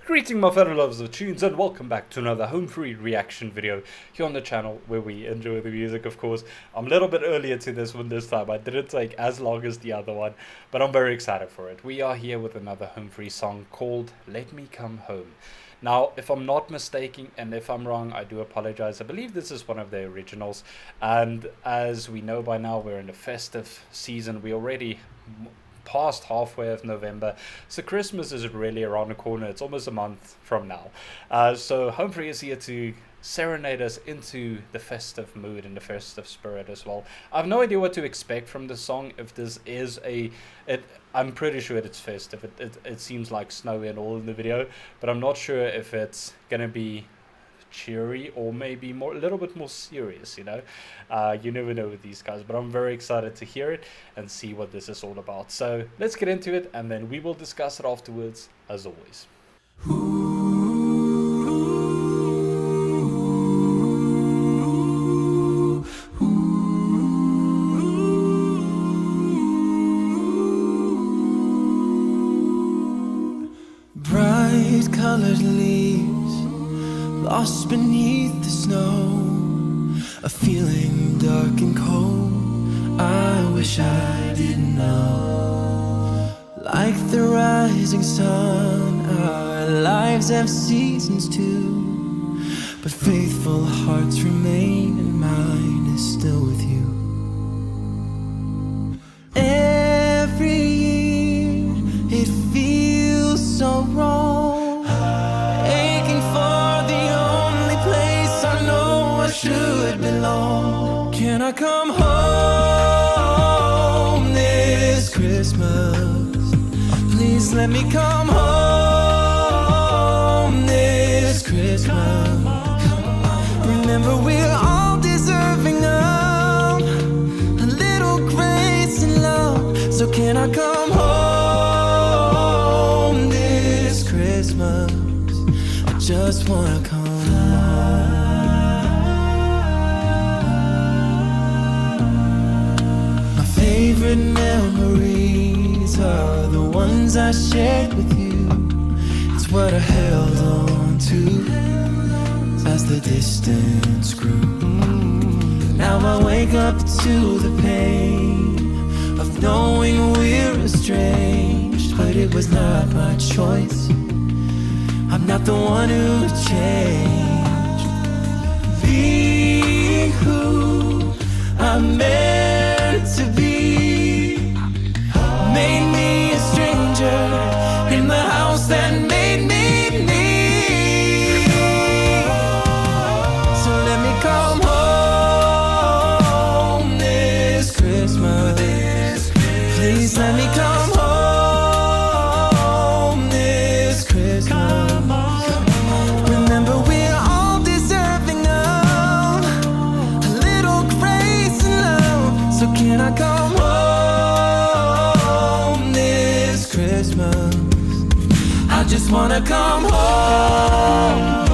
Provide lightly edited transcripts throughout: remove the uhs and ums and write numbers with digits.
Greeting my fellow lovers of tunes and welcome back to another home free reaction video here on the channel where we enjoy the music, of course. I'm a little bit earlier to this one this time. I didn't take as long as the other one, but I'm very excited for it. We are here with another home free song called Let Me Come Home. Now, if I'm not mistaken, and if I'm wrong, I do apologize. I believe this is one of the originals, and as we know by now, we're in the festive season. We already past halfway of November, so Christmas is really around the corner. It's almost a month from now, so Humphrey is here to serenade us into the festive mood and the festive spirit as well. I have no idea what to expect from the song. If this is I'm pretty sure it's festive. It seems like snowy and all in the video, but I'm not sure if it's gonna be cheery or maybe a little bit more serious, you know. You never know with these guys, but I'm very excited to hear it and see what this is all about. So let's get into it and then we will discuss it afterwards, as always. Bright colored leaves lost beneath the snow, a feeling dark and cold. I wish I didn't know. Like the rising sun, our lives have seasons too, but faithful hearts remain and mine is still with you. Every year it feels so wrong, should belong. Can I come home this Christmas? Please let me come home this Christmas. Remember, we're all deserving of a little grace and love. So can I come home this Christmas? I just wanna come home. Favorite memories are the ones I shared with you. It's what I held on to as the distance grew. Now I wake up to the pain of knowing we're estranged, but it was not my choice. I'm not the one who changed. Being who I'm meant to be made me a stranger in the house that made me me. So let me come home this Christmas. Please let me come home this Christmas. Remember, we're all deserving of a little grace and love. So can I come home Christmas? I just wanna come home.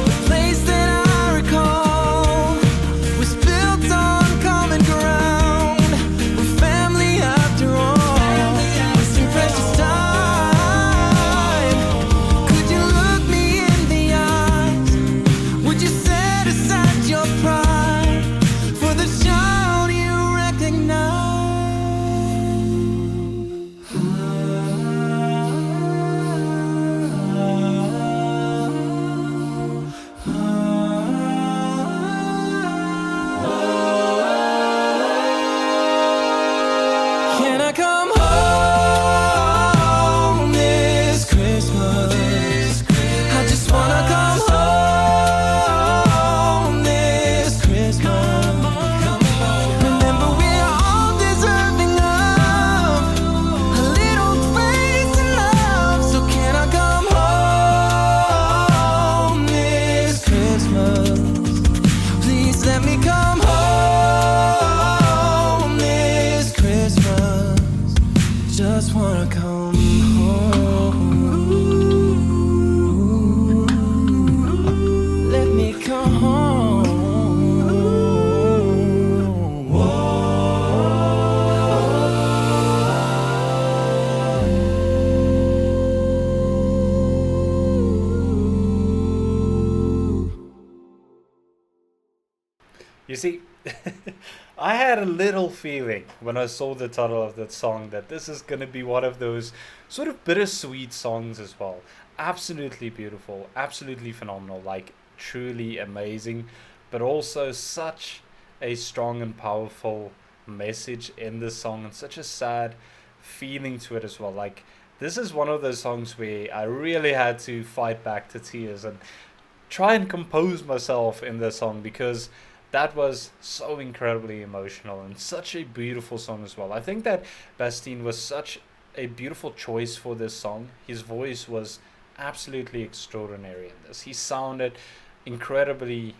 The place that I recall was built on common ground. We're family after all. Wasting precious time. Could you look me in the eyes? Would you set aside your pride for the child you recognize? Can I come home this Christmas? I just wanna come home this Christmas. Remember, we're all deserving of a little grace and love. So can I come home this Christmas? Please let me come home this Christmas. Just wanna come home. Let me come home. Whoa. see, I had a little feeling when I saw the title of that song that this is going to be one of those sort of bittersweet songs as well. Absolutely beautiful, absolutely phenomenal, like truly amazing, but also such a strong and powerful message in this song, and such a sad feeling to it as well. Like, this is one of those songs where I really had to fight back to tears and try and compose myself in the song, because that was so incredibly emotional and such a beautiful song as well. I think that Bastien was such a beautiful choice for this song. His voice was absolutely extraordinary in this. He sounded incredibly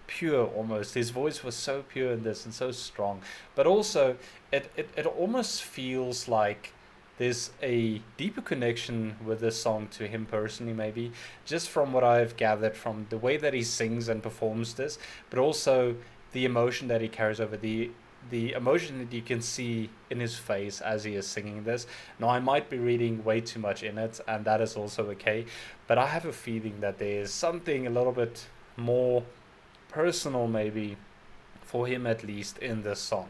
pure almost. His voice was so pure in this and so strong. But also, it almost feels like there's a deeper connection with this song to him personally, maybe, just from what I've gathered from the way that he sings and performs this, but also the emotion that he carries over, the emotion that you can see in his face as he is singing this. Now, I might be reading way too much in it, and that is also okay, but I have a feeling that there is something a little bit more personal, maybe, for him at least, in this song.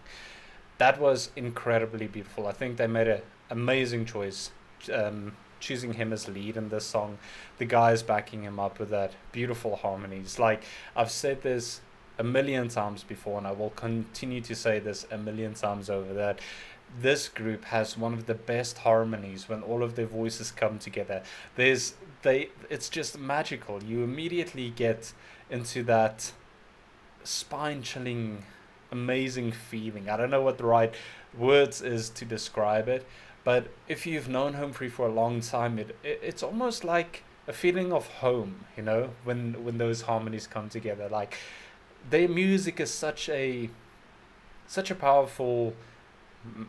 That was incredibly beautiful. I think they made a amazing choice, choosing him as lead in this song. The guys backing him up with that beautiful harmonies. Like, I've said this a million times before, and I will continue to say this a million times over, that this group has one of the best harmonies when all of their voices come together. It's just magical. You immediately get into that spine-chilling, amazing feeling. I don't know what the right words is to describe it, but if you've known Humphrey for a long time, it's almost like a feeling of home, when those harmonies come together. Like, their music is such a powerful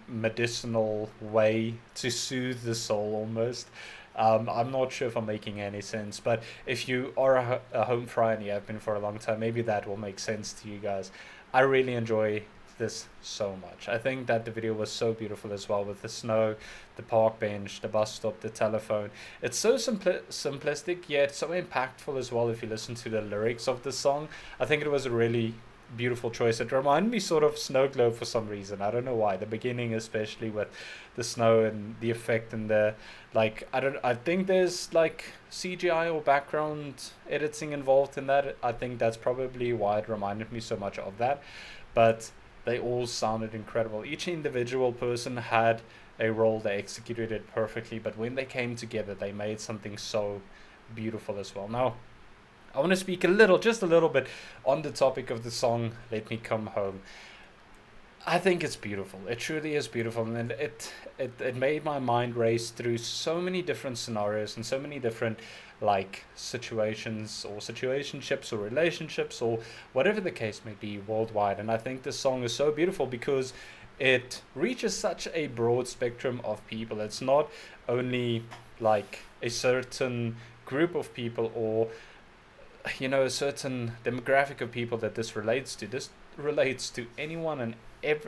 medicinal way to soothe the soul almost. I'm not sure if I'm making any sense, but if you are a home fry and you have been for a long time, maybe that will make sense to you guys. I really enjoy this so much. I think that the video was so beautiful as well, with the snow, the park bench, the bus stop, the telephone. It's so simplistic yet so impactful as well if you listen to the lyrics of the song. I think it was a really beautiful choice. It reminded me sort of Snow Globe for some reason. I don't know why. The beginning, especially with the snow and the effect and the, like, I think there's like CGI or background editing involved in that. I think that's probably why it reminded me so much of that. But they all sounded incredible. Each individual person had a role. They executed it perfectly, but when they came together, they made something so beautiful as well. Now, I want to speak just a little bit on the topic of the song Let Me Come Home. I think it's beautiful. It truly is beautiful, and it made my mind race through so many different scenarios and so many different, like, situations or situationships or relationships or whatever the case may be worldwide. And I think this song is so beautiful because it reaches such a broad spectrum of people. It's not only like a certain group of people or a certain demographic of people that this relates to. This relates to anyone and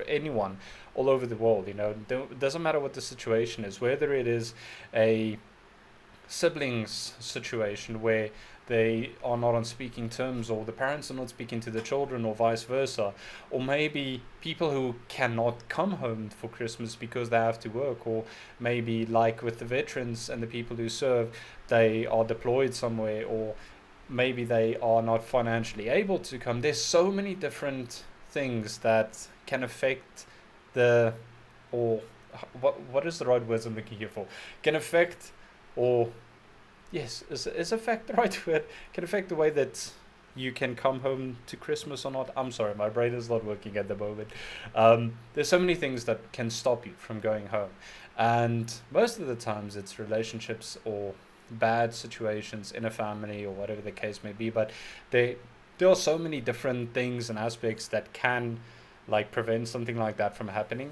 anyone all over the world. It doesn't matter what the situation is, whether it is a siblings situation where they are not on speaking terms, or the parents are not speaking to the children, or vice versa, or maybe people who cannot come home for Christmas because they have to work, or maybe like with the veterans and the people who serve, they are deployed somewhere, or maybe they are not financially able to come. There's so many different things that can affect what is the right words I'm looking here for? Can affect, or yes, is affect the right word? Can affect the way that you can come home to Christmas or not. I'm sorry, my brain is not working at the moment. There's so many things that can stop you from going home, and most of the times it's relationships or bad situations in a family or whatever the case may be. But there are so many different things and aspects that can, like, prevent something like that from happening.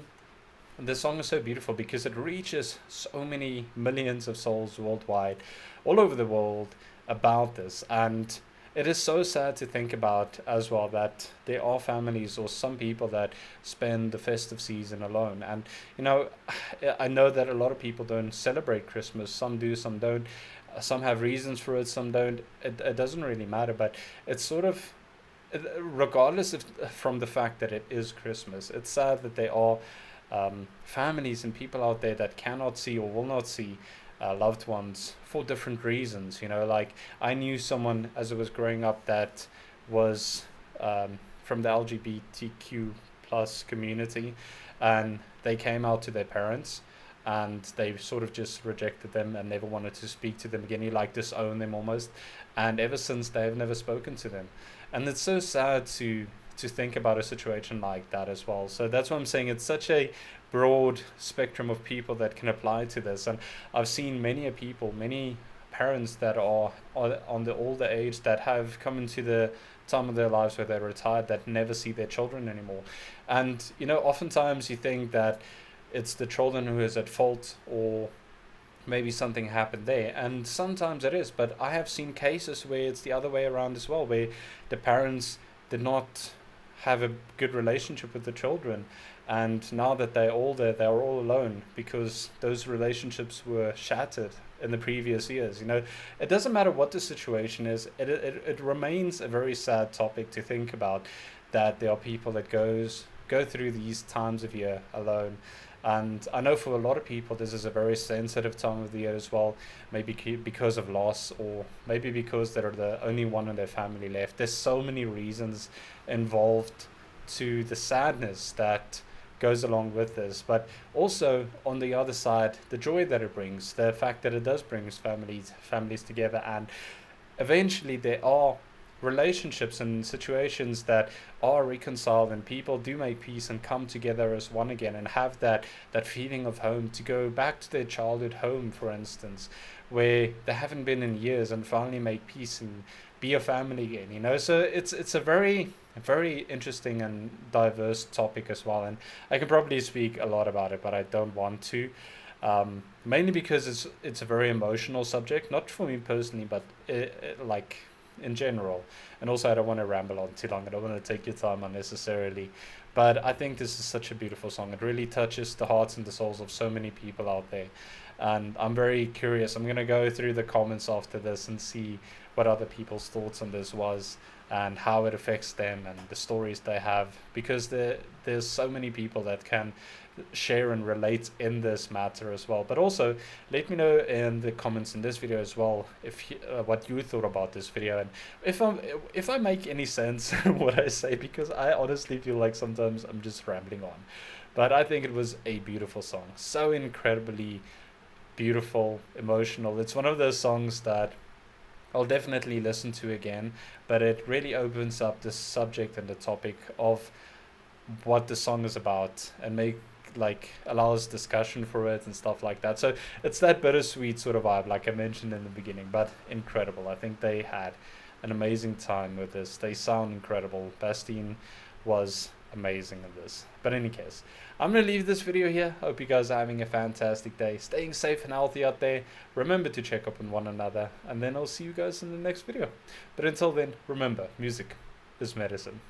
And this song is so beautiful because it reaches so many millions of souls worldwide, all over the world, about this. And it is so sad to think about as well that there are families or some people that spend the festive season alone. And, I know that a lot of people don't celebrate Christmas. Some do, some don't. Some have reasons for it, some don't. It doesn't really matter, but it's regardless of from the fact that it is Christmas, it's sad that there are families and people out there that cannot see or will not see loved ones for different reasons. You know, like I knew someone as I was growing up that was from the LGBTQ plus community, and they came out to their parents and they sort of just rejected them and never wanted to speak to them again. He like disowned them almost, and ever since they have never spoken to them. And it's so sad to think about a situation like that as well. So that's what I'm saying. It's such a broad spectrum of people that can apply to this, and I've seen many people, many parents that are on the older age that have come into the time of their lives where they're retired that never see their children anymore. And you know, oftentimes you think that it's the children who is at fault, or maybe something happened there, and sometimes it is, but I have seen cases where it's the other way around as well, where the parents did not have a good relationship with the children, and now that they're older, they're all alone because those relationships were shattered in the previous years. You know, it doesn't matter what the situation is, it remains a very sad topic to think about, that there are people that go through these times of year alone. And I know for a lot of people this is a very sensitive time of the year as well, maybe because of loss, or maybe because they're the only one in their family left. There's so many reasons involved to the sadness that goes along with this, but also on the other side, the joy that it brings, the fact that it does bring families together, and eventually there are relationships and situations that are reconciled, and people do make peace and come together as one again, and have that feeling of home, to go back to their childhood home, for instance, where they haven't been in years, and finally make peace and be a family again. You know, so it's a very interesting and diverse topic as well, and I can probably speak a lot about it, but I don't want to, mainly because it's a very emotional subject, not for me personally, but like in general. And also I don't want to ramble on too long, I don't want to take your time unnecessarily, but I think this is such a beautiful song. It really touches the hearts and the souls of so many people out there, and I'm very curious. I'm going to go through the comments after this and see what other people's thoughts on this was, and how it affects them, and the stories they have, because there's so many people that can share and relate in this matter as well. But also let me know in the comments in this video as well if what you thought about this video, and if I make any sense what I say, because I honestly feel like sometimes I'm just rambling on. But I think it was a beautiful song, so incredibly beautiful, emotional. It's one of those songs that I'll definitely listen to again, but it really opens up the subject and the topic of what the song is about, and allows discussion for it and stuff like that. So it's that bittersweet sort of vibe, like I mentioned in the beginning, but incredible. I think they had an amazing time with this. They sound incredible. Bastien was amazing in this. But in any case, I'm going to leave this video here. Hope you guys are having a fantastic day, staying safe and healthy out there. Remember to check up on one another, and then I'll see you guys in the next video. But until then, remember, music is medicine.